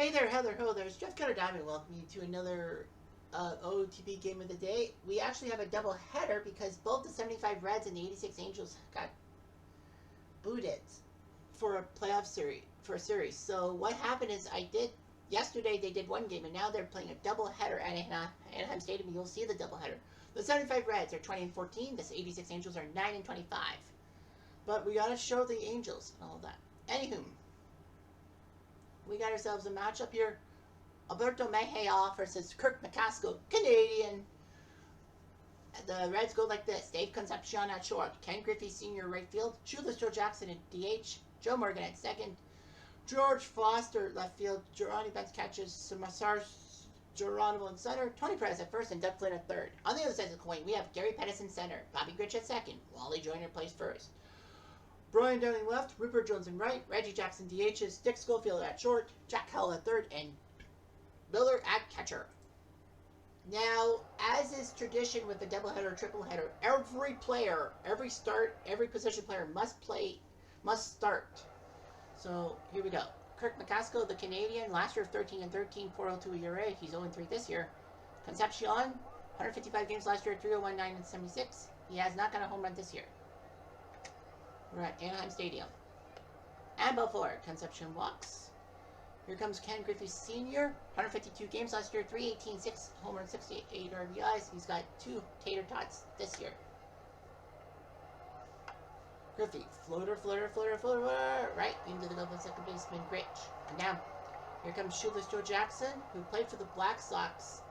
Hey there, Heather Ho, there's Jeff Cutter Diamond. Welcome you to another OOTP game of the day. We actually have a double header because both the 75 Reds and the 86 Angels got booted for a playoff series, for a series. So what happened is yesterday they did one game and now they're playing a double header at Anaheim Stadium. You'll see the double header. The 75 Reds are 20-14, the 86 Angels are 9-25. But we gotta show the Angels and all that. Anywho, we got ourselves a matchup here. Alberto Mejia versus Kirk McCaskill, Canadian. The Reds go like this. Dave Concepcion at short. Ken Griffey Sr. right field. Shoeless Joe Jackson at DH. Joe Morgan at second. George Foster left field. Geronimo Benz catches. Samasar Geronimo in center. Tony Perez at first and Doug Flynn at third. On the other side of the coin, we have Gary Pettis in center. Bobby Grich at second. Wally Joyner plays first. Brian Downing left, Rupert Jones in right, Reggie Jackson DHs, Dick Schofield at short, Jack Howell at third, and Miller at catcher. Now, as is tradition with the doubleheader or tripleheader, every player, every position player must start. So here we go. Kirk McCaskill, the Canadian, last year 13-13, 4.02 ERA. He's 0-3 this year. Concepcion, 155 games last year, 3.019 and 76. He has not got a home run this year. We're at Anaheim Stadium. And Belfort, Concepcion walks. Here comes Ken Griffey Sr. 152 games last year, 318, 6 home runs, 68 RBIs. He's got 2 tater tots this year. Griffey, floater, right into the double second baseman, Grich. And down. Here comes Shoeless Joe Jackson, who played for the Black Sox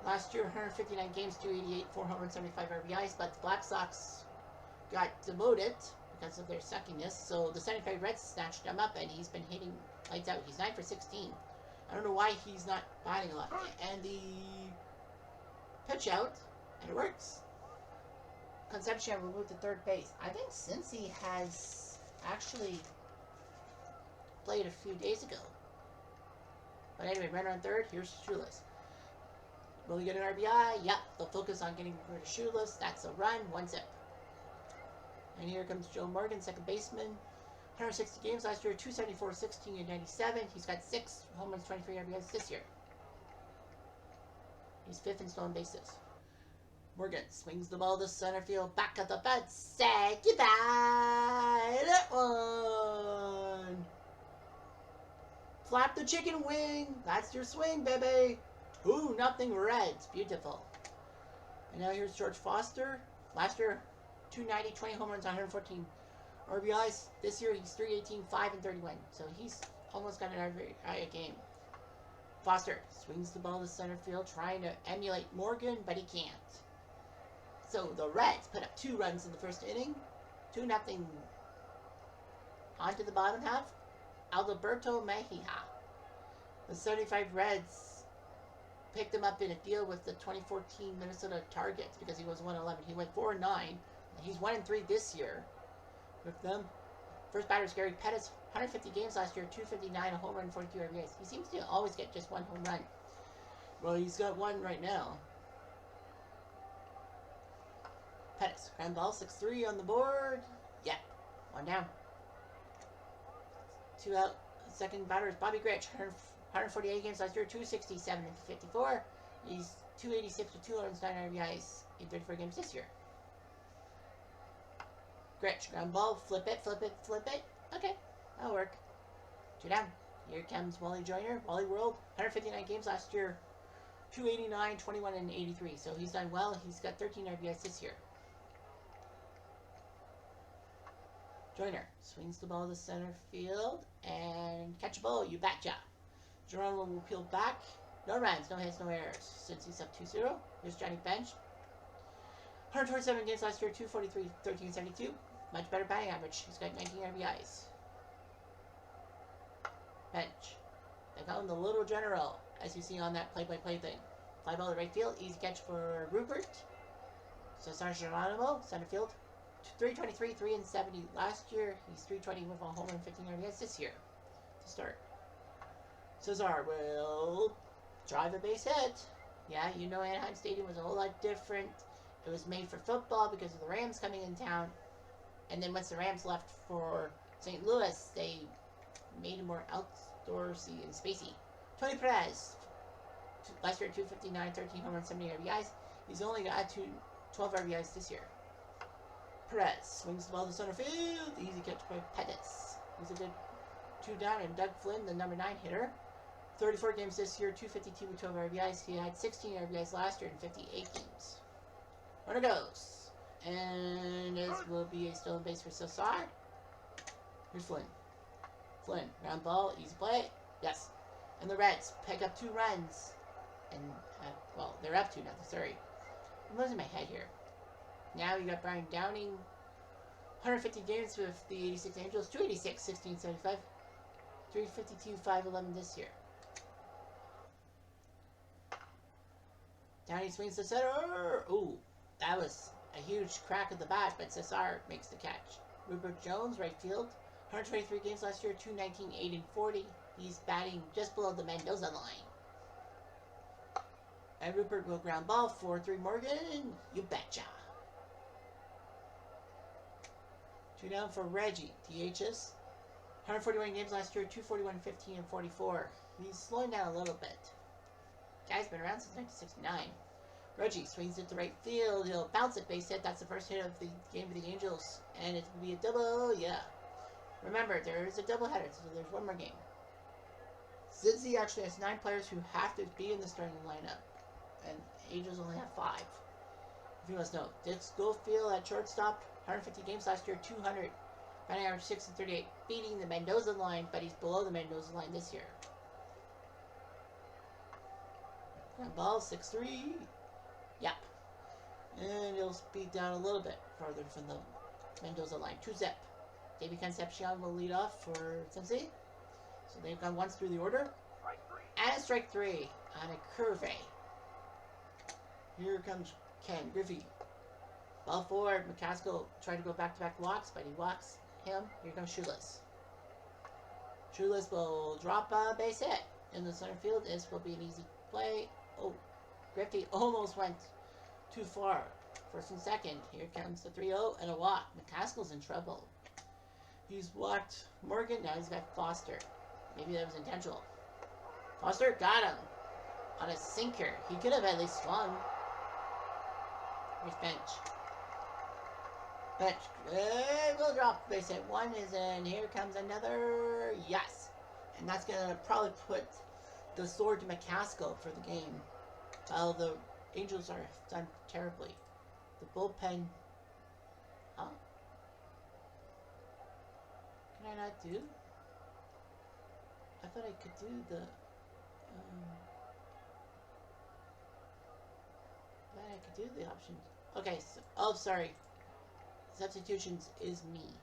last year, 159 games, 288, 4 home runs, 75 RBIs. But the Black Sox got demoted because of their suckiness, so the 75 Reds snatched him up and he's been hitting lights out. He's 9 for 16. I don't know why he's not batting a lot. And the pitch out, and it works. Concepcion will move to third base. I think Cincy has actually played a few days ago. But anyway, runner on third. Here's Shoeless. Will he get an RBI? Yep. They'll focus on getting rid of Shoeless. That's a run. 1-zip. And here comes Joe Morgan, second baseman. 160 games last year, 274, 16, and 97. He's got 6 home runs, 23 RBIs this year. He's 5th in stolen bases. Morgan swings the ball to center field, back at the fence. Say goodbye. That one. Flap the chicken wing. That's your swing, baby. 2-0 Reds. Beautiful. And now here's George Foster. Last year, 290, 20 home runs, 114 RBIs. This year he's 318, 5 and 31. So he's almost got an RBI a game. Foster swings the ball to center field, trying to emulate Morgan, but he can't. So the Reds put up 2 runs in the first inning. 2-0. On to the bottom half. Alberto Mejia. The 75 Reds picked him up in a deal with the 2014 Minnesota Targets because he was 111. He went 4-9. He's 1-3 this year with them. First batter is Gary Pettis, 150 games last year, 259, a home run, 42 RBIs. He seems to always get just 1 home run. Well, he's got 1 right now. Pettis, ground ball, 6-3 on the board. Yeah, 1 down. 2 out. Second batter is Bobby Grich, 148 games last year, 267 and 54. He's 286 with 2 runs, 9 RBIs in 34 games this year. Grich, ground ball, flip it. Okay, that'll work. 2 down. Here comes Wally Joyner, Wally World, 159 games last year, 289, 21, and 83. So he's done well. He's got 13 RBIs this year. Joyner swings the ball to center field and catch a ball. You betcha. Geronimo will peel back. No runs, no hits, no errors since he's up 2-0. Here's Johnny Bench. 127 games last year, 243, 13, 72. Much better batting average. He's got 19 RBIs. Bench. They call him the Little General, as you see on that play-by-play thing. Fly ball to right field. Easy catch for Rupert. Cesar Geronimo, center field. 323, 3 and 70 last year. He's 320 with a home run, 15 RBIs this year to start. Cesar will drive a base hit. Yeah, you know Anaheim Stadium was a whole lot different. It was made for football because of the Rams coming in town. And then once the Rams left for St. Louis, they made it more outdoorsy and spacey. Tony Perez. Last year, 259, 13 home runs, 70 RBIs. He's only got 12 RBIs this year. Perez swings the ball to center field. Easy catch by Pettis. He's a good 2 down. And Doug Flynn, the number 9 hitter. 34 games this year, 252 with 12 RBIs. He had 16 RBIs last year in 58 games. Runner goes. And this will be a stolen base for Cesar. Here's Flynn. Flynn, ground ball, easy play. Yes. And the Reds pick up 2 runs. And, well, they're up 2 now. Sorry. I'm losing my head here. Now you got Brian Downing. 150 games with the 86 Angels. 286, 1675. 352, 511 this year. Downing swings to center. Ooh, that was a huge crack of the bat, but Cesar makes the catch. Rupert Jones, right field. 123 games last year, 219, 8 and 40. He's batting just below the Mendoza line. And Rupert will ground ball. 4-3 Morgan. You betcha. 2 down for Reggie. DHs. 141 games last year, 241, 15 and 44. He's slowing down a little bit. Guy's been around since 1969. Reggie swings it to right field. He'll bounce it, base hit. That's the first hit of the game for the Angels. And it's going to be a double. Yeah. Remember, there is a doubleheader, so there's one more game. Cincy actually has 9 players who have to be in the starting lineup. And Angels only have 5. If you must know, Dick Schofield at shortstop, 150 games last year, 200. Batting average 6 and 38, beating the Mendoza line, but he's below the Mendoza line this year. Ground ball, 6-3. Yep. And he'll speed down a little bit farther from the Mendoza line. 2-zip. Davey Concepcion will lead off for Cincy. So they've gone once through the order. And strike 3 on a curve. Here comes Ken Griffey. Ball forward. McCaskill tried to go back-to-back walks, but he walks him. Here comes Shoeless. Shoeless will drop a base hit in the center field. This will be an easy play. Oh, Griffey almost went too far. First and second. Here comes the 3-0 and a walk. McCaskill's in trouble. He's walked Morgan. Now he's got Foster. Maybe that was intentional. Foster got him on a sinker. He could have at least swung. Here's Bench. Bench. We'll drop base hit. 1 is in. Here comes another. Yes. And that's going to probably put the sword to McCaskill for the game. While the Angels are done terribly. The bullpen. Huh? Can I not do? I thought I could do the. I thought I could do the options. Okay. So, oh, sorry. Substitutions is me.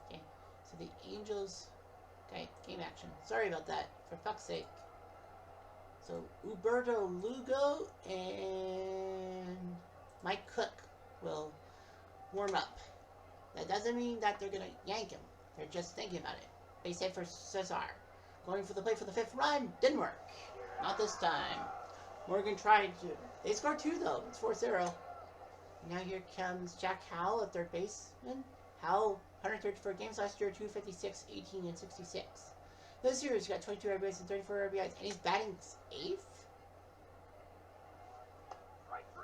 Okay. So the Angels. Okay. Game action. Sorry about that. For fuck's sake. So Uberto Lugo and Mike Cook will warm up. That doesn't mean that they're going to yank him. They're just thinking about it. Base hit for Cesar. Going for the play for the 5th run. Didn't work. Not this time. Morgan tried to. They scored 2 though. It's 4-0. Now here comes Jack Howell at third baseman. Howell, 134 games last year, 256, 18, and 66. This year he's got 22 RBIs and 34 RBIs, and he's batting 8th.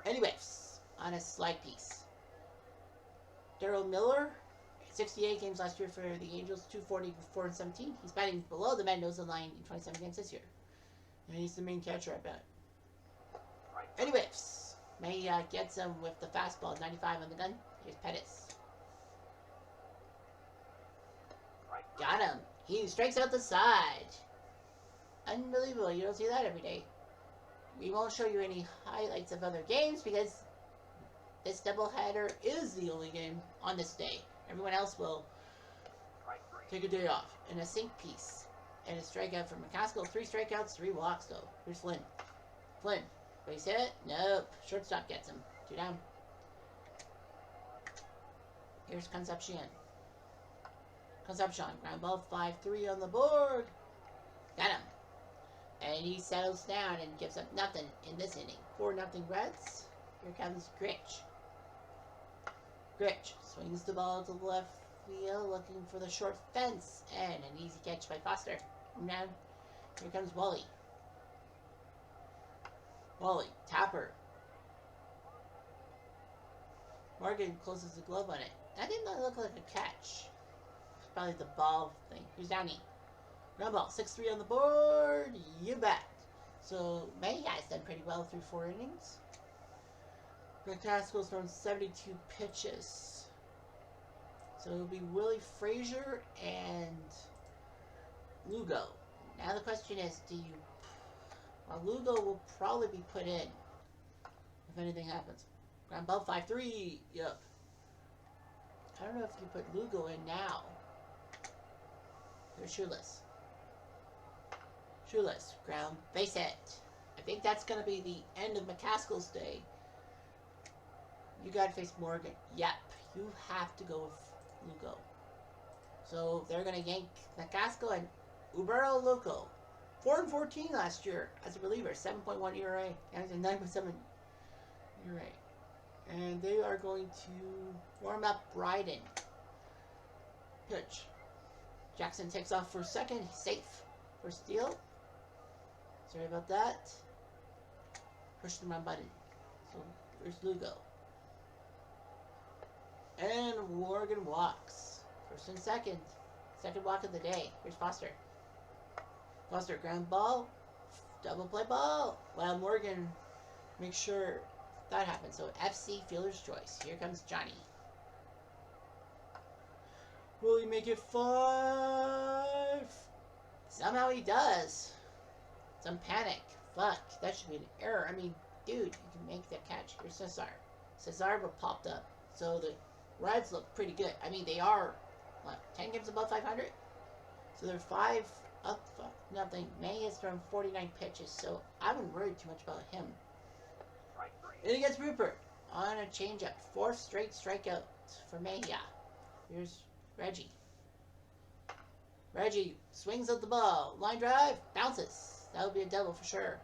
Anyways, on a slide piece. Daryl Miller, 68 games last year for the Angels, 240, 4 and 17. He's batting below the Mendoza line in 27 games this year. And he's the main catcher, I bet. Anyways, May gets him with the fastball, 95 on the gun. Here's Pettis. Got him. He strikes out the side. Unbelievable. You don't see that every day. We won't show you any highlights of other games because this doubleheader is the only game on this day. Everyone else will take a day off. And a sink piece. And a strikeout from McCaskill. 3 strikeouts, 3 walks though. Here's Flynn. Flynn. Base hit? Nope. Shortstop gets him. 2 down. Here's Concepcion. Concepcion. Ground ball 5-3 on the board. Got him. And he settles down and gives up nothing in this inning. 4-0 Reds. Here comes Gritch. Gritch swings the ball to the left field, looking for the short fence. And an easy catch by Foster. Now, here comes Wally. Wally, Tapper. Morgan closes the glove on it. That did not look like a catch. It's probably the ball thing. Here's Downey. Ground ball, 6-3 on the board. You bet. So Mayhew's done pretty well through 4 innings. McCaskill's thrown 72 pitches. So it'll be Willie Frazier and Lugo. Now the question is, do you... Well, Lugo will probably be put in if anything happens. Ground ball, 5-3. Yep. I don't know if you put Lugo in now. Here's Shoeless. Shoeless. Ground base hit. I think that's going to be the end of McCaskill's day. You got to face Morgan. Yep. You have to go with Lugo. So they're going to yank McCaskill and Ubero Lugo. 4-14 last year as a reliever. 7.1 ERA. And 9.7 ERA. And they are going to warm up Bryden. Pitch. Jackson takes off for second. He's safe for steal. Sorry about that. Push the run button. So there's Lugo. And Morgan walks. First and second. Second walk of the day. Here's Foster. Foster, ground ball. Double play ball. Well, Morgan makes sure that happens. So FC fielder's choice. Here comes Johnny. Will he make it 5? Somehow he does. Some panic. Fuck. That should be an error. I mean, dude, you can make that catch. Here's Cesar. Cesar popped up. So the Reds look pretty good. I mean, they are, what, 10 games above 500? So they're 5 up, nothing. May has thrown 49 pitches, so I wouldn't worry too much about him. And he gets Rupert on a changeup. 4th straight strikeout for Mejia. Here's Reggie. Reggie swings at the ball. Line drive. Bounces. That would be a double for sure.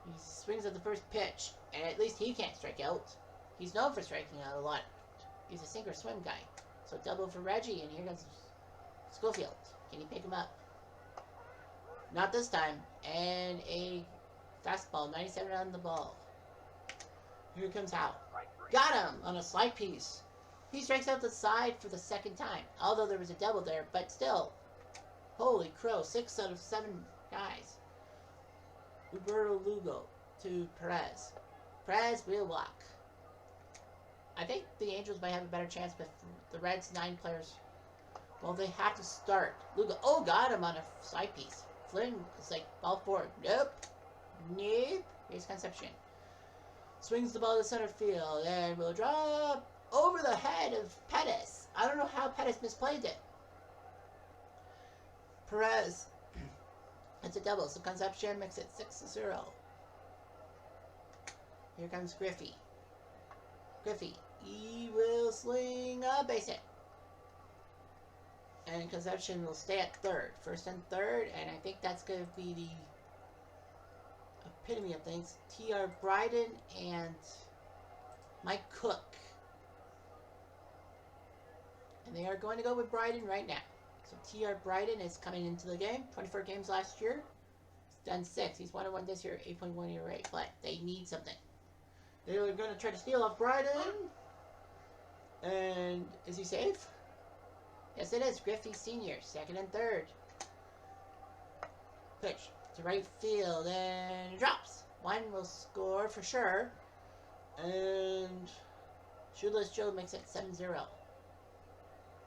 He swings at the first pitch. And at least he can't strike out. He's known for striking out a lot. He's a sink or swim guy. So double for Reggie. And here comes Schofield. Can he pick him up? Not this time. And a fastball. 97 on the ball. Here comes Howe. Got him on a slide piece. He strikes out the side for the second time. Although there was a double there. But still. Holy crow. 6 out of 7 guys. Roberto Lugo to Perez. Perez will walk. I think the Angels might have a better chance, but the Reds, 9 players, well, they have to start. Lugo, oh, got him on a side piece. Flynn is like, ball forward. Nope. Nope. Here's Concepcion. Swings the ball to center field, and will drop over the head of Pettis. I don't know how Pettis misplayed it. Perez. It's a double, so Concepcion makes it 6-0. Here comes Griffey. Griffey. He will swing a base hit. And Concepcion will stay at third. First and third, and I think that's going to be the epitome of things. T.R. Bryden and Mike Cook. And they are going to go with Bryden right now. So T.R. Bryden is coming into the game. 24 games last year. He's done 6. He's 1-1 this year. 8.1 ERA. But they need something. They're going to try to steal off Bryden. And is he safe? Yes, it is. Griffey Sr. Second and third. Pitch to right field. And it drops. One will score for sure. And Shoeless Joe makes it 7-0.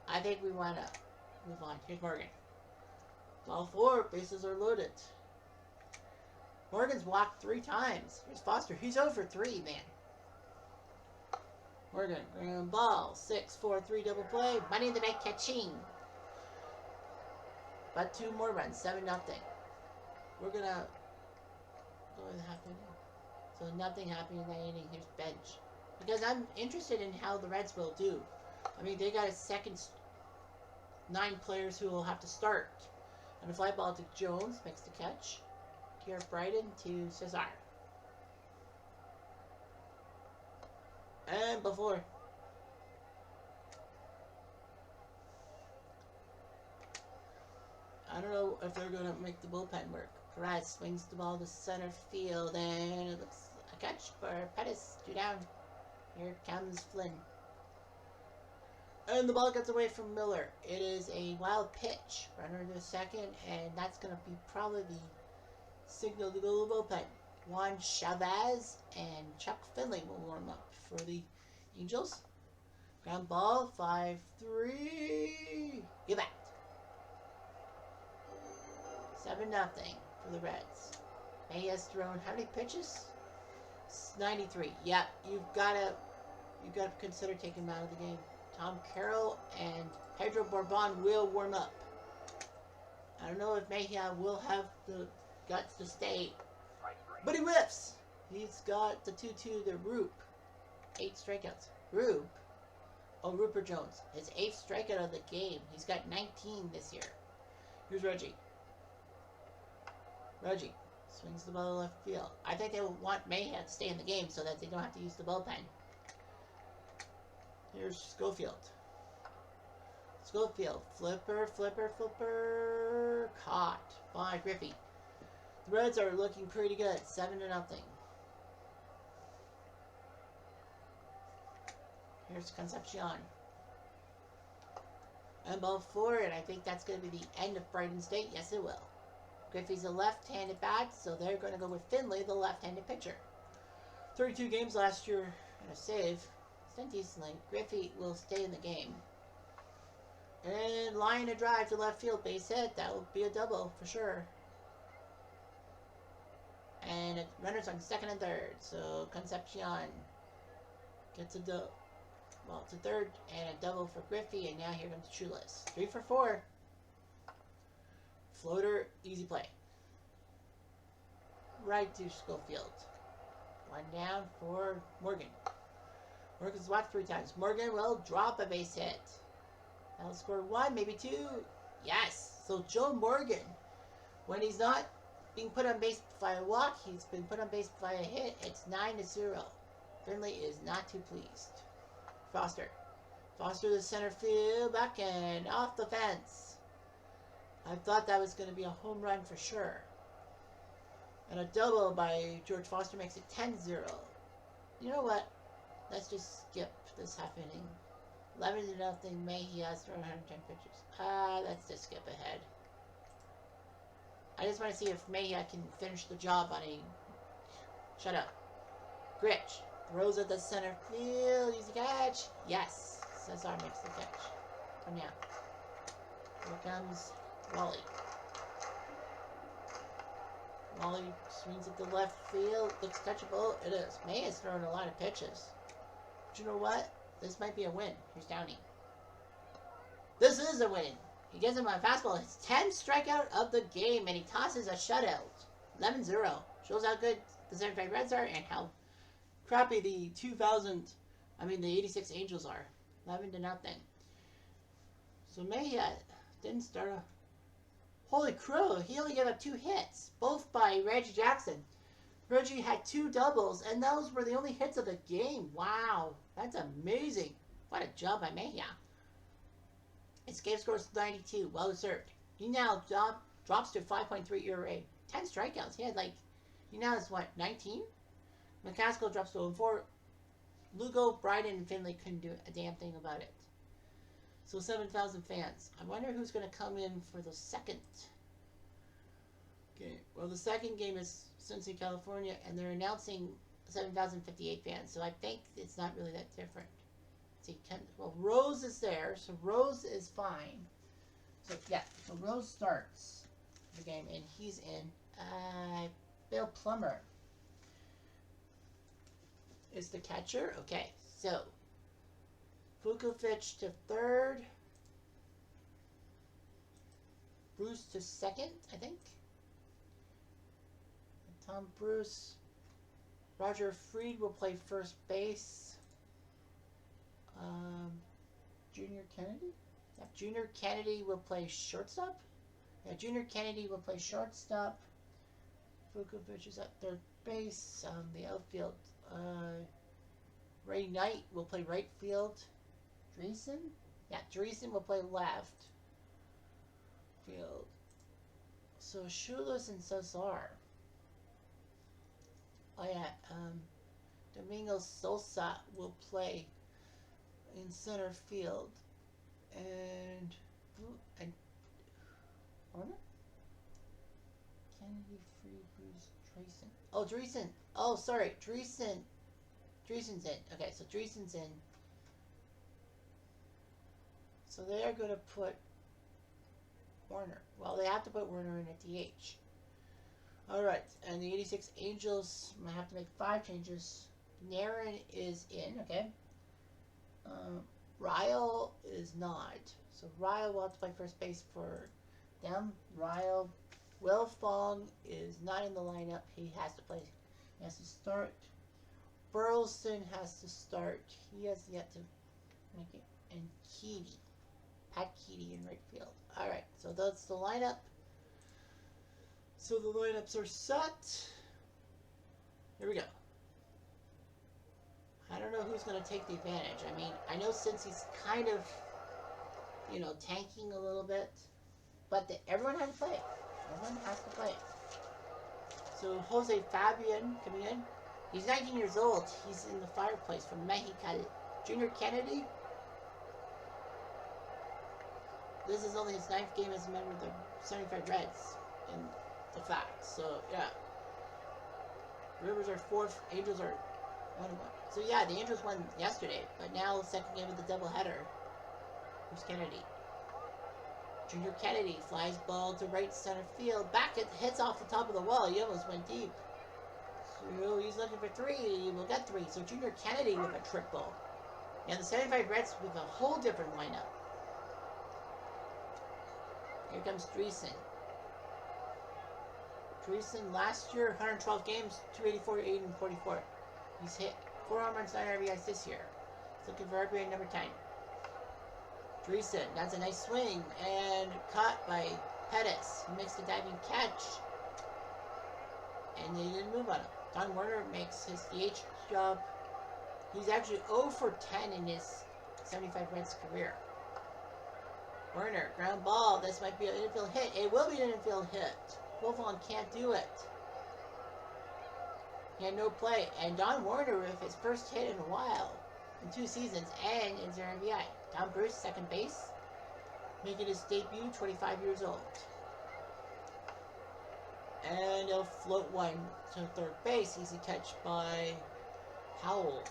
I think we want to move on. Here's Morgan. Ball 4. Bases are loaded. Morgan's walked 3 times. Here's Foster. He's over 3, man. Morgan, ground ball. 6-4-3 double play. Money in the bank catching. But 2 more runs. 7-0. We're going to go with half inning. So nothing happening in that inning. Here's bench. Because I'm interested in how the Reds will do. I mean, they got a second 9 players who will have to start. And a fly ball to Jones makes the catch. Here, Bryden to Cesar. And before. I don't know if they're going to make the bullpen work. Perez swings the ball to center field, and it looks a catch for Pettis. 2 down. Here comes Flynn. And the ball gets away from Miller. It is a wild pitch. Runner to second, and that's going to be probably the signal to go to the bullpen. Juan Chavez and Chuck Finley will warm up for the Angels. Ground ball, 5-3. Get back. 7-0 for the Reds. May has thrown how many pitches? 93. Yep, you've got to consider taking him out of the game. Tom Carroll and Pedro Borbon will warm up. I don't know if Mejia will have the guts to stay, but he whiffs. He's got the 2-2 to Roop. 8 strikeouts. Roop. Oh, Rupert Jones. His 8th strikeout of the game. He's got 19 this year. Here's Reggie. Reggie swings the ball to left field. I think they will want Mejia to stay in the game so that they don't have to use the bullpen. Here's Schofield. Schofield. Flipper. Caught by Griffey. The Reds are looking pretty good. 7-0. Here's Concepcion. And ball 4, and I think that's going to be the end of Brighton State. Yes, it will. Griffey's a left-handed bat, so they're going to go with Finley, the left-handed pitcher. 32 games last year and a save. It's done decently. Griffey will stay in the game. And line a drive to left field, base hit. That will be a double for sure. And runners on second and third. So Concepcion gets a double. Well, it's a third and a double for Griffey, and now here comes Chulis. 3 for 4. Floater, easy play. Right to Schofield. 1 down for Morgan. Morgan's walked 3 times. Morgan will drop a base hit. That'll score 1, maybe 2. Yes. So Joe Morgan, when he's not being put on base by a walk, he's been put on base by a hit. It's 9-0. Finley is not too pleased. Foster. Foster to center field, back and off the fence. I thought that was going to be a home run for sure. And a double by George Foster makes it 10-0. You know what? Let's just skip this half inning. 11-0. Mejia has thrown 110 pitches. Let's just skip ahead. I just want to see if Mejia can finish the job on a... Shut up. Gritch. Throws at the center field. Easy catch. Yes. Cesar makes the catch. Come down. Here comes Wally. Wally swings at the left field. Looks catchable. It is. Mejia's throwing a lot of pitches. But you know what? This might be a win. Here's Downey. This is a win. He gets him on fastball. His 10th strikeout of the game, and he tosses a shutout. 11-0. Shows how good the 75 Reds are and how crappy the 86 Angels are. 11-0. So Mejia didn't start a... Holy crow, he only gave up 2 hits, both by Reggie Jackson. Reggie had 2 doubles, and those were the only hits of the game. Wow, that's amazing. What a job by Mejia. His game scores 92, well deserved. He now drops to 5.3 ERA. 10 strikeouts. He now has what, 19? McCaskill drops to 4. Lugo, Bryden, and Finley couldn't do a damn thing about it. So 7,000 fans. I wonder who's going to come in for the second game. Well, the second game is Cincy, California, and they're announcing 7,058 fans. So I think it's not really that different. See, Rose is there, so Rose is fine. So yeah, so Rose starts the game, and he's in. Bill Plummer is the catcher. Okay, so Vukovic to third, Bruce to second, I think. Tom Bruce. Roger Freed will play first base. Junior Kennedy? Yeah, Junior Kennedy will play shortstop. Yeah, Junior Kennedy will play shortstop. Vukovic is at third base. The outfield. Ray Knight will play right field. Dreesen? Yeah, Dreesen will play left field. So Shoeless and Cesar. Oh yeah, Domingo Sosa will play in center field, and Warner? Kennedy, Free, Bruce, Dreesen. Oh, Dreesen. Oh, sorry, Dreesen. Dreesen's in. Okay, so Dreesen's in. So they are going to put Warner. Well, they have to put Warner in at DH. Alright, and the 86 Angels might have to make 5 changes. Naren is in, okay. Ryle is not. So Ryle will have to play first base for them. Ryle. Will Fong is not in the lineup. He has to play. He has to start. Burleson has to start. He has yet to make it. And Keedy. Pat Keedy in right field. Alright, so that's the lineup. So the lineups are set. Here we go. I don't know who's going to take the advantage. I mean, I know since he's kind of, you know, tanking a little bit, but everyone has to play. Everyone has to play. So Jose Fabian coming in. He's 19 years old. He's in the fireplace from Mexico. Junior Kennedy. This is only his 9th game as a member of the 75 Reds in the fact. So, yeah. Rivers are 4th. Angels are 1-1. So, yeah, the Angels won yesterday. But now, the second game of the doubleheader. Who's Kennedy? Junior Kennedy flies ball to right center field. Back it hits off the top of the wall. He almost went deep. So he's looking for 3. He will get 3. So Junior Kennedy with a triple. Now the 75 Reds with a whole different lineup. Here comes Dreesen. Dreesen last year, 112 games, 284, 8, and 44. He's hit 4 home runs, 9 RBIs this year. He's looking for RBI number 10. Dreesen, that's a nice swing, and caught by Pettis. He makes the diving catch, and they didn't move on him. Don Werner makes his DH job. He's actually 0 for 10 in his 75 Reds career. Werner, ground ball. This might be an infield hit. It will be an infield hit. Wolfon can't do it. He had no play. And Don Werner with his first hit in a while, in 2 seasons, and in his RBI. Tom Bruce, second base, making his debut, 25 years old. And he'll float one to third base. Easy catch by Howell.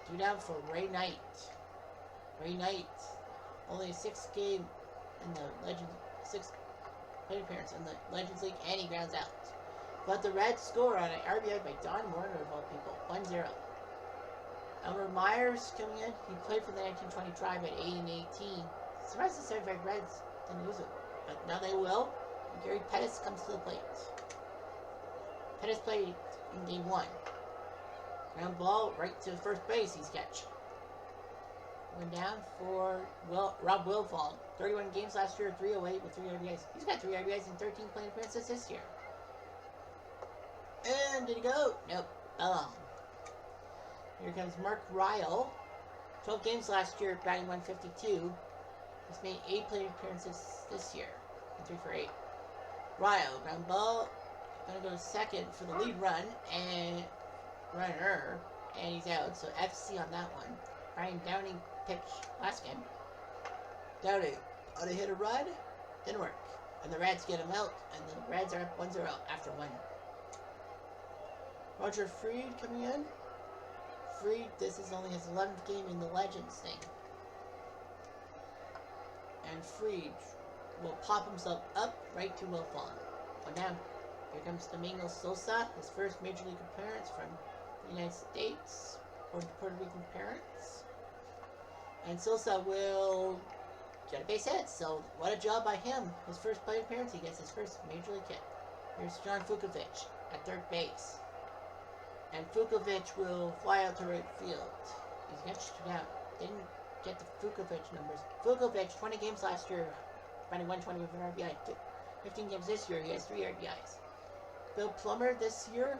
2 down for Ray Knight. Ray Knight, only a 6th game in the Legends, 6th plate appearance in the Legends League, and he grounds out. But the Reds score on an RBI by Don Werner of all people, 1-0. Elmer Myers coming in. He played for the 1920 Tribe at 8 and 18. Surprised the 75 Reds didn't lose it, but now they will. And Gary Pettis comes to the plate. Pettis played in game 1. Ground ball right to first base. He's catch. Went down for Rob Wilfong. 31 games last year, 308 with 3 RBIs. He's got 3 RBIs and 13 plate appearances this year. And did he go? Nope. Here comes Mark Ryle. 12 games last year, batting 152. He's made 8 plate appearances this year. 3 for 8. Ryle, ground ball. Gonna go to second for the lead run and runner. And he's out. So FC on that one. Brian Downing pitched last game. Downing ought to hit a run. Didn't work. And the Reds get him out. And the Reds are up 1-0 after 1. Roger Freed coming in. Freed, this is only his 11th game in the Legends thing. And Freed will pop himself up right to Wilfong. Go down. Here comes Domingo Sosa, his first Major League appearance from the United States, or Puerto Rican parents. And Sosa will get a base hit, so what a job by him. His first plate appearance, he gets his first Major League hit. Here's John Vukovic at third base. And Vukovic will fly out to right field. He's catched down. Didn't get the Vukovic numbers. Vukovic, 20 games last year, batting 120 with an RBI. 15 games this year, he has 3 RBIs. Bill Plummer this year,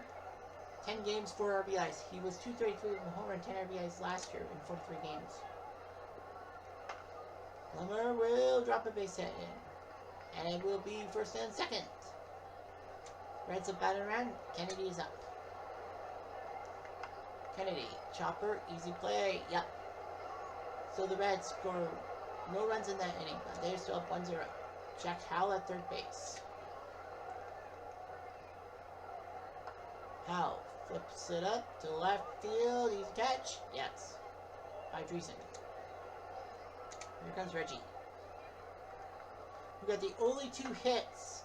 10 games, 4 RBIs. He was 233 with a home run, 10 RBIs last year in 43 games. Plummer will drop a base hit in. And it will be first and second. Reds have batted around. Kennedy is up. Kennedy, chopper, easy play. Yep. So the Reds score no runs in that inning, but they're still up 1-0. Jack Howell at third base. Howell flips it up to left field. Easy catch. Yes. By Dreesen. Here comes Reggie. We got the only 2 hits.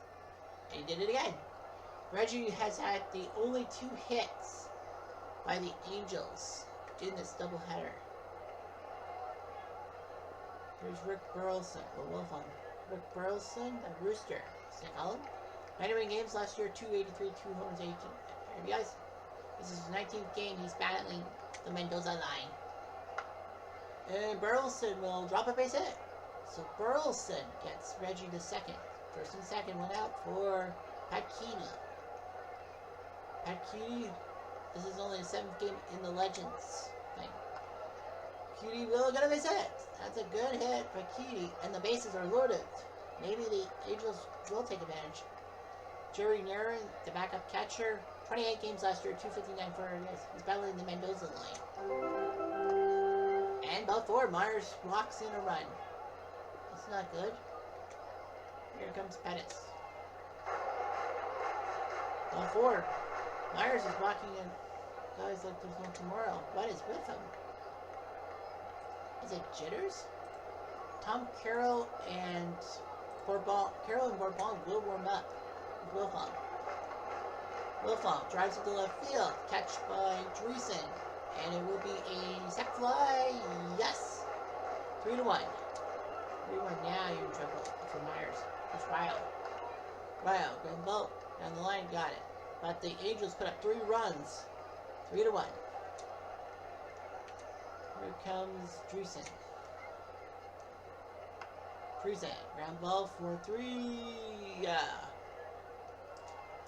And he did it again. Reggie has had the only 2 hits by the Angels in this doubleheader. There's Rick Burleson. Rick Burleson, the Rooster. Second column. 91 games last year, 283, 2 homers, 18. Here guys. This is his 19th game. He's battling the Mendoza line. And Burleson will drop a base hit. So Burleson gets Reggie to second. First and second went out for Pat Keedy. Pat Keedy, this is only the 7th game in the Legends thing. Keedy will get a base hit. That's a good hit for Keedy, and the bases are loaded. Maybe the Angels will take advantage. Jerry Narin, the backup catcher, 28 games last year, 259 for his. He's battling the Mendoza line. And before Myers walks in a run. That's not good. Here comes Pettis. Before Myers is walking in. Guys, like there's no tomorrow. What is with him? Is it jitters? Tom Carroll and Bourbon will warm up with Wilfong. Wilfong drives it to left field. Catch by Dreesen. And it will be a sac fly. Yes! 3-1. 3-1. Now you're in trouble for Myers. It's Ryle. Ryle, ground ball. Down the line, got it. But the Angels put up 3 runs. 3-1. Here comes Dreesen. Dreesen, ground ball 4-3. Yeah.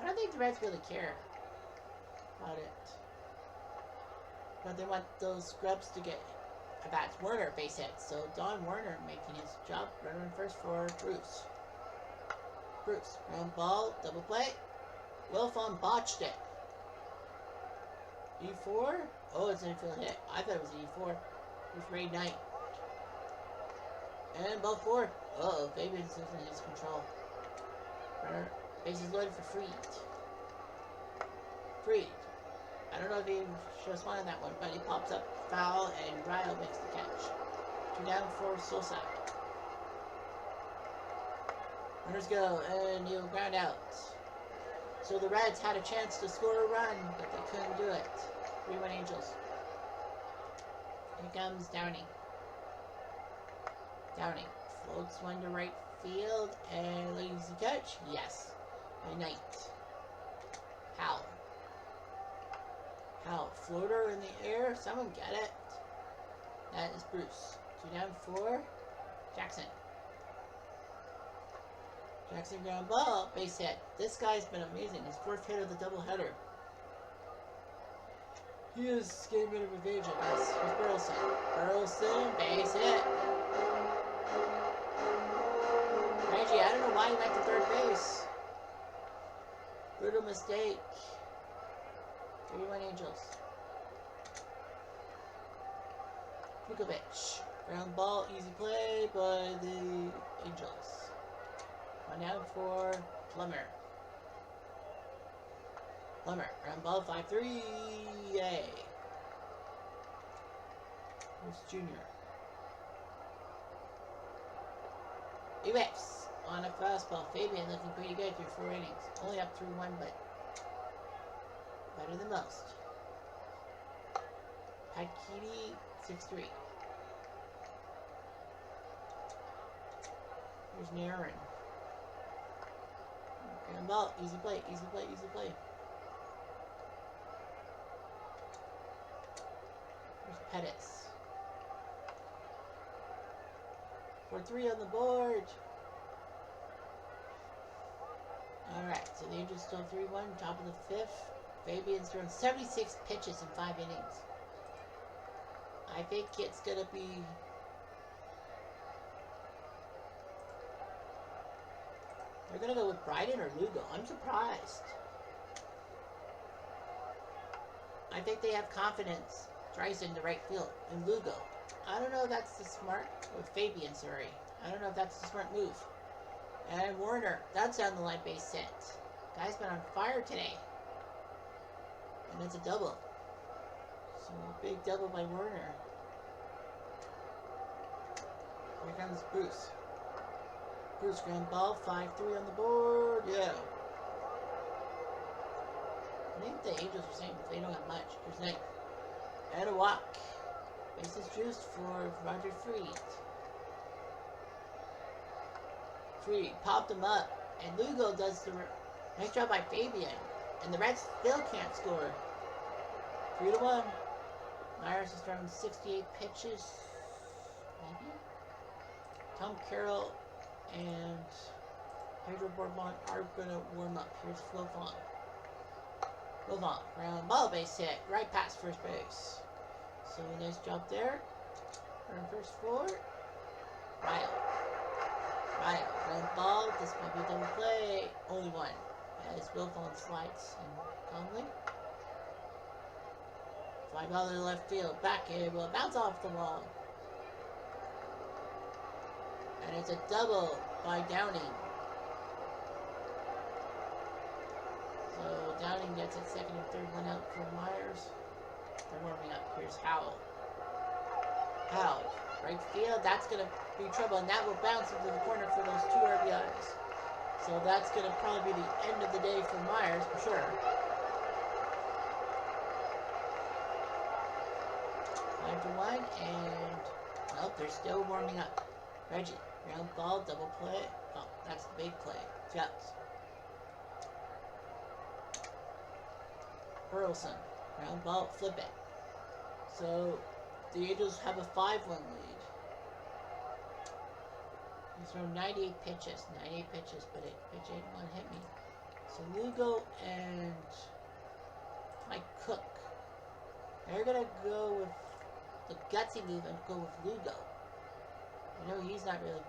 I don't think the Reds really care about it. But they want those scrubs to get at-bats. Werner base hit. So Don Werner making his job. Runner first for Bruce. Bruce, ground ball, double play. Wilfong botched it. E4? Oh, it's an infield hit. I thought it was an E4. It was Ray Knight. And ball 4. Uh-oh, Fabian's losing his control. Runner, bases loaded for Freed. Freed. I don't know if he just wanted that one, but he pops up foul and Ryle makes the catch. 2 down for Sosa. Runners go, and he'll ground out. So the Reds had a chance to score a run, but they couldn't do it. 3-1 Angels. Here comes Downey. Downey floats one to right field, and leaves the catch. Yes. By Knight. Howell. Howell. Floater in the air. Someone get it. That is Bruce. 2 down for Jackson. Jackson ground ball, base hit. This guy's been amazing. His 4th hit of the doubleheader. He is getting rid of revenge, I guess. Here's Burleson. Burleson, base hit. Reggie, I don't know why he went to third base. Brutal mistake. 3-1 Angels. Vukovic. Ground ball, easy play by the Angels. 1 down for Plummer. Plummer, ground ball 5-3. Yay. Here's Junior. He whips on a fastball. Fabian looking pretty good through 4 innings. Only up 3-1, but better than most. Pat Keedy, 6-3. Here's Narin. Ground ball, easy play, easy play, easy play. Here's Pettis. 4-3 on the board. Alright, so the Angels still 3-1, top of the 5th. Fabian's thrown 76 pitches in 5 innings. I think it's gonna be... They're gonna go with Bryden or Lugo. I'm surprised. I think they have confidence. Dreisen to right field. And Lugo. I don't know if that's the smart... Or Fabian, sorry. I don't know if that's the smart move. And Warner. That's down the line base hit. Guy's been on fire today. And it's a double. So a big double by Warner. Here comes Bruce. Bruce ground ball. 5-3 on the board. Yeah. I think the Angels are saying they don't have much. Here's Knight. And a walk. Bases juiced for Roger Freed. Freed popped him up. And Lugo does the... Nice job by Fabian. And the Reds still can't score. 3-1. Myers has thrown 68 pitches. Maybe? Tom Carroll and Pedro Bourbon are going to warm up. Here's Flofon. Flofon. Ground ball base hit. Right past first base. So nice job there. Run first forward. Ryle. Ground ball. This might be a double play. Only one. As Wilfon slides in calmly. Fly ball to the left field. Back it will bounce off the wall. And it's a double by Downing. So Downing gets it second and third, one out for Myers. They're warming up. Here's Howell. Right field. That's going to be trouble. And that will bounce into the corner for those 2 RBIs. So that's going to probably be the end of the day for Myers, for sure. 5-1, and... Nope, they're still warming up. Reggie, ground ball, double play. Oh, that's the big play. 2 outs. Burleson, ground ball, flip it. So, the Angels have a 5-1 lead. He's thrown 98 pitches, but pitch ain't one hit me. So Lugo and Mike Cook, they're gonna go with the gutsy move and go with Lugo. I know he's not really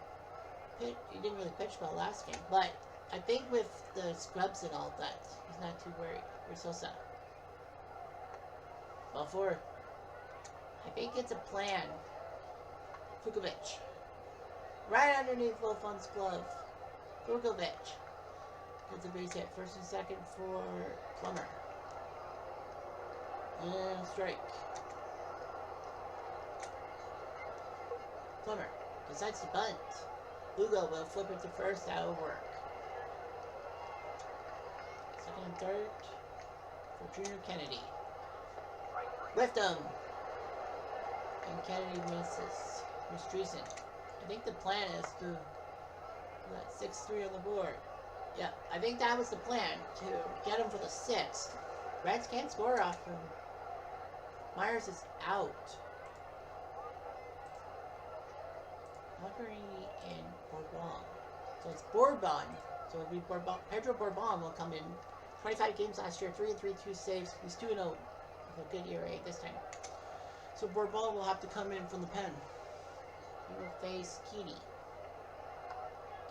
he didn't really pitch well last game, but I think with the scrubs and all that, he's not too worried. Here's Sosa. Ball 4. I think it's a plan. Vukovic. Right underneath Wilfon's glove. Vukovic. Gets a base hit. First and second for Plummer. And strike. Plummer decides to bunt. Lugo will flip it to first. That'll work. Second and third for Junior Kennedy. Lift him. And Kennedy misses. Here's Dreesen. I think the plan is to let 6-3 on the board. Yeah, I think that was the plan, to get him for the 6th. Reds can't score off him. Myers is out. Lockery and Bourbon. So it's Bourbon. So it'll be Bourbon. Pedro Bourbon will come in. 25 games last year, 3-3, 2 saves. He's 2-0 with a good ERA this time. So Bourbon will have to come in from the pen. He will face Keedy.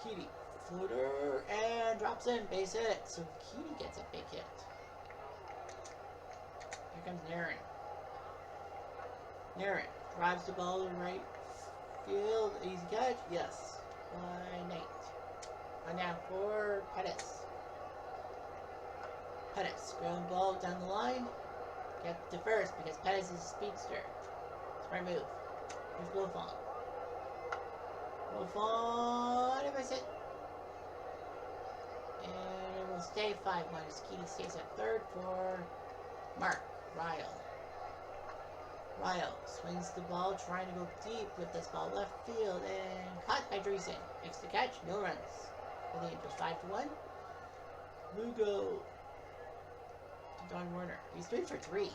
Keedy. Floater. And drops in. Base hit. So Keedy gets a big hit. Here comes Narin. Narin drives the ball to right field. Easy catch. Yes. By Knight. And now for Pettis. Pettis. Ground ball down the line. Get to first because Pettis is a speedster. Smart move. Here's Wilfon. Wilfon. If I sit. And it will stay 5-1 as Keedy stays at third for Mark Ryle. Ryle swings the ball, trying to go deep with this ball left field, and caught by Dreesen. Makes the catch, no runs. For the Angels, 5-1. Lugo to Don Werner. He's 3 for 3.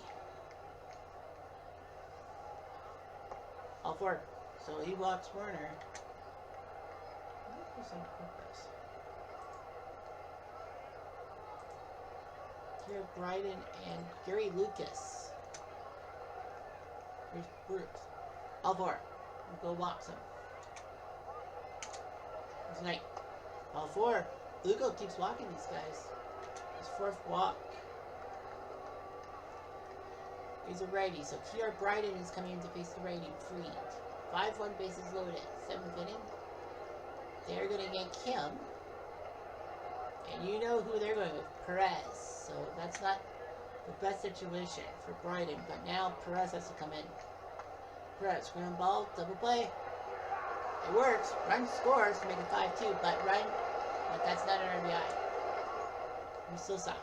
All 4. So he walks Werner. I think it was on purpose. Here, Bryden and Gary Lucas. Here's Brooks. All 4. We'll go walks him. Here's Knight. All 4. Lugo keeps walking these guys. His 4th walk. He's a righty, so TR Bryden is coming in to face the righty. Freed. 5-1 bases loaded. 7th inning. They're going to get Kim. And you know who they're going with. Perez. So that's not the best situation for Bryden. But now Perez has to come in. Perez, ground ball, double play. It works. Run scores to make it 5-2. But that's not an RBI. We still saw.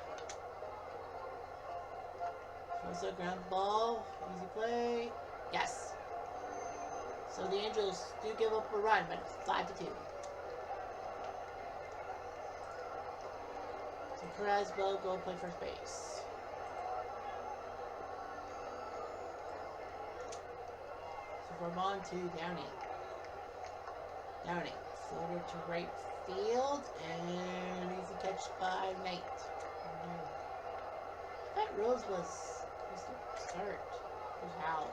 Also ground ball, easy play. Yes. So the Angels do give up a run, but it's 5-2. So Perez will go play first base. So we're on to Downey. Downey, floater to right field, and easy catch by Knight. I thought Rose was the start. Here's Hal.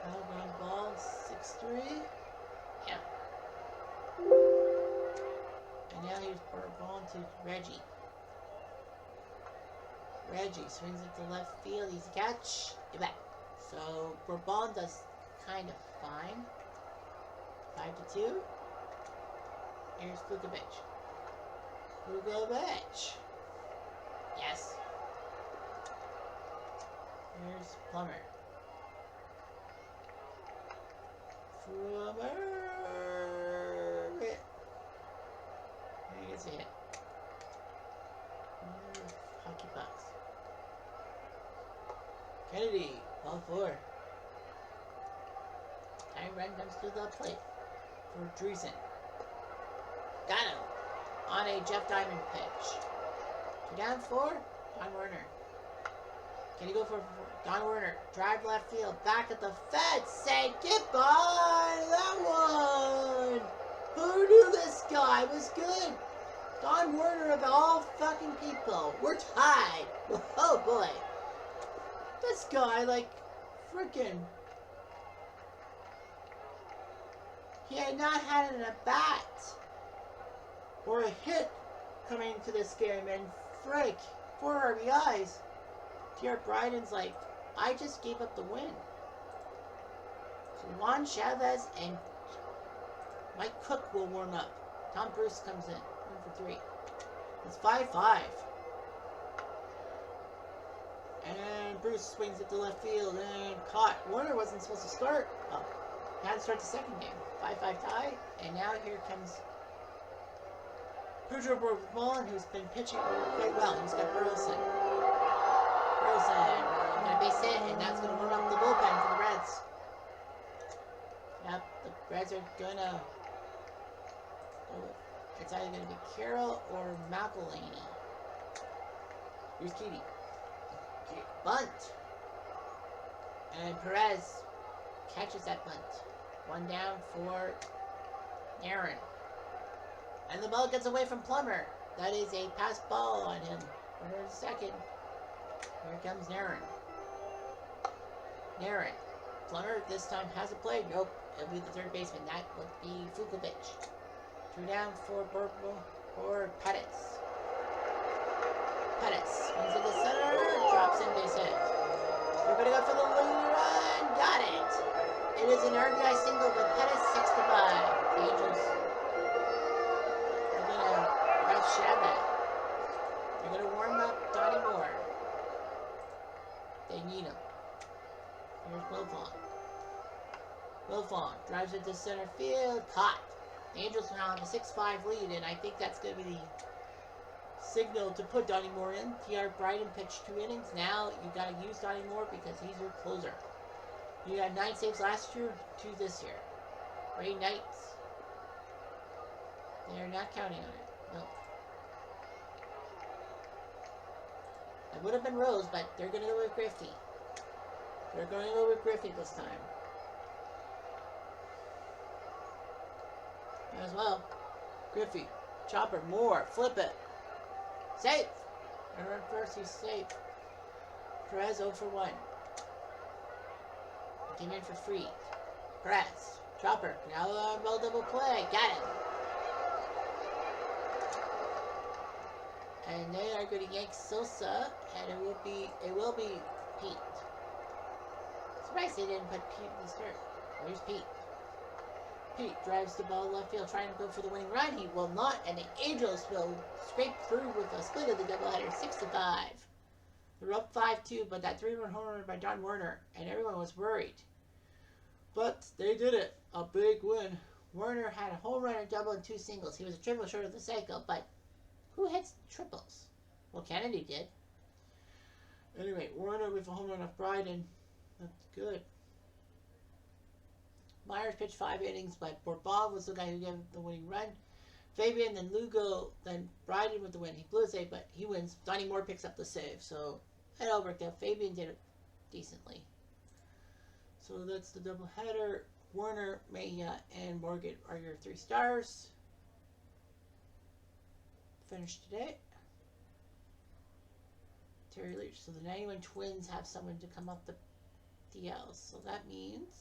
Hal ground ball, 6-3. Yeah. And now here's Bourbon to Reggie. Reggie swings it to left field, easy catch. Get back. So Bourbon does kind of fine. 5-2. Here's Vukovic. Vukovic. Yes. Here's Plummer. Plummer. He gets a hit. Hockey pucks. Kennedy, ball 4. Time run comes to the plate for Dreesen. Got him on a Jeff Diamond pitch. 2 down 4. Don Werner. Can he go for Don Werner? Drive left field. Back at the fence. Say goodbye. That one. Who knew this guy was good? Don Werner of all fucking people. We're tied. Oh boy. This guy, like, freaking. He had not had an at-bat or a hit coming into this game, and frick, 4 RBIs. TR Bryden's like, I just gave up the win. So Juan Chavez and Mike Cook will warm up. Tom Bruce comes in, 1 for 3. It's 5-5. And Bruce swings it to left field and caught. Warner wasn't supposed to start. Oh, he had to start the second game. 5-5 tie. And now here comes Pedro Bourbon, who's been pitching quite well. He's got Burleson. Got a base hit, and that's going to warm up the bullpen for the Reds. Yep, the Reds are going to... It's either going to be Carroll or McElhaney. Here's Keaty. Bunt. And Perez catches that bunt. 1 down for Aaron. And the ball gets away from Plummer. That is a pass ball on him. For a second. Here comes Aaron. Aaron. Plummer this time has a play. Nope. It'll be the third baseman. That would be Vukovic. 2 down for Pettis. Pettis swings to the center, drops in, base hit. We're going to go for the lead run. Got it. It is an RBI single with Pettis 6-5. The Angels are going to outshadow that. They're going to warm up Donnie Moore. They need him. Here's Wilfong. Wilfong drives it to center field. Caught. The Angels now have a 6-5 lead, and I think that's going to be the signal to put Donnie Moore in. TR Bryden pitched 2 innings. Now you got to use Donnie Moore because he's your closer. You had 9 saves last year, 2 this year. Ray Knight, they're not counting on it. No. It would have been Rose, but they're going to go with Griffey. They're going to go with Griffey this time. As well. Griffey. Chopper. Moore. Flip it. Safe. Runner on first. He's safe. Perez 0 for 1. Came in for free. Perez. Chopper. Now double play. Got it. And they are going to yank Sosa, and it will be Pete. Surprised they didn't put Pete in the start. Where's Pete? Pete drives the ball left field, trying to go for the winning run. He will not, and the Angels will scrape through with a split of the doubleheader, 6-5. They're up 5-2, but that 3-run home run by John Werner, and everyone was worried. But they did it. A big win. Werner had a home run, a double, and 2 singles. He was a triple short of the cycle, but who hits triples? Well, Kennedy did. Anyway, Werner with a home run off Bryden. That's good. Myers pitched 5 innings, but Borbov was the guy who gave the winning run. Fabian, then Lugo, then Bryden with the win. He blew a save, but he wins. Donnie Moore picks up the save, so it all worked out. Fabian did it decently. So that's the doubleheader. Werner, Mejia, and Morgan are your 3 stars. Finished today. Terry Leach. So the 91 Twins have someone to come up the DL. So that means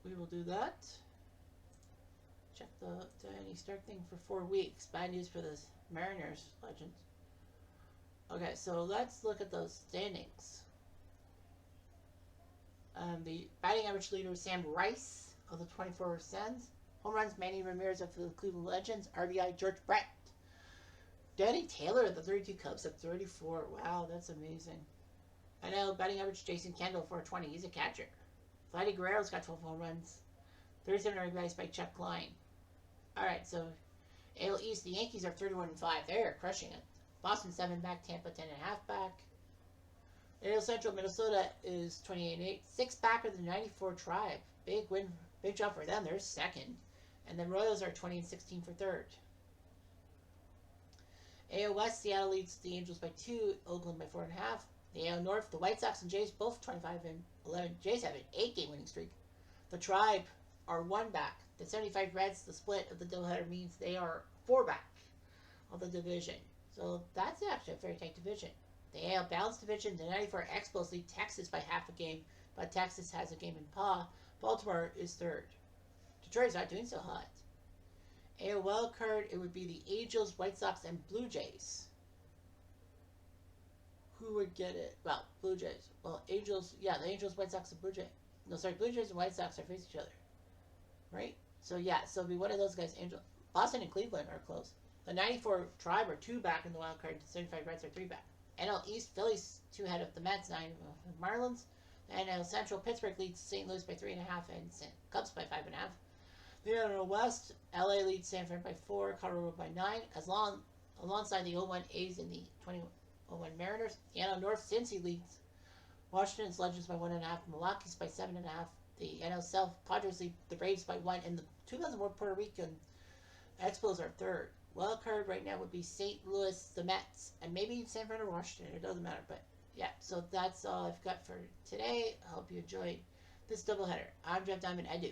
we will do that. Check the any start thing for 4 weeks. Bad news for the Mariners legends. Okay, so let's look at those standings. The batting average leader is Sam Rice of the 24 Sens. Home runs, Manny Ramirez of the Cleveland Legends. RBI, George Brett. Danny Taylor of the 32 Cubs at 34. Wow, that's amazing. I know, batting average, Jason Kendall, 420. He's a catcher. Vladdy Guerrero's got 12 home runs. 37 RBIs by Chuck Klein. Alright, so AL East, the Yankees are 31-5. They're crushing it. Boston 7 back, Tampa 10.5 back. AL Central, Minnesota is 28-8. 6 back of the 94 Tribe. Big win, big jump for them. They're second. And the Royals are 20-16 for third. AL West, Seattle leads the Angels by 2, Oakland by 4.5. The AL North, the White Sox and Jays both 25-11. Jays have an 8-game winning streak. The Tribe are 1 back. The 75 Reds, the split of the doubleheader means they are 4 back of the division. So that's actually a very tight division. The AL Balance division, the 94 Expos lead Texas by half a game, but Texas has a game in paw. Baltimore is third. Detroit's not doing so hot. AL wild card, it would be the Angels, White Sox, and Blue Jays. Who would get it? Well, Blue Jays. Well, Angels, yeah, the Angels, White Sox, and Blue Jays. No, sorry, Blue Jays and White Sox are facing each other. Right? So, yeah, so it'll be one of those guys. Boston and Cleveland are close. The 94 Tribe are 2 back in the wild card. The 75 Reds are 3 back. NL East, Phillies 2 ahead of the Mets, 9 of Marlins. The NL Central, Pittsburgh leads St. Louis by 3.5 and Cubs by 5.5. The NL West, LA leads San Fran by 4, Colorado by 9, alongside the 0-1 A's and the 20-01 Mariners. The NL North, Cincy leads Washington's Legends by 1.5, Milwaukee's by 7.5. The NL South, Padres lead the Braves by 1, and the 2001 Puerto Rican Expos are third. Wild card right now would be St. Louis, the Mets, and maybe San Fran or Washington. It doesn't matter, but yeah. So that's all I've got for today. I hope you enjoyed this doubleheader. I'm Jeff Diamond. I do.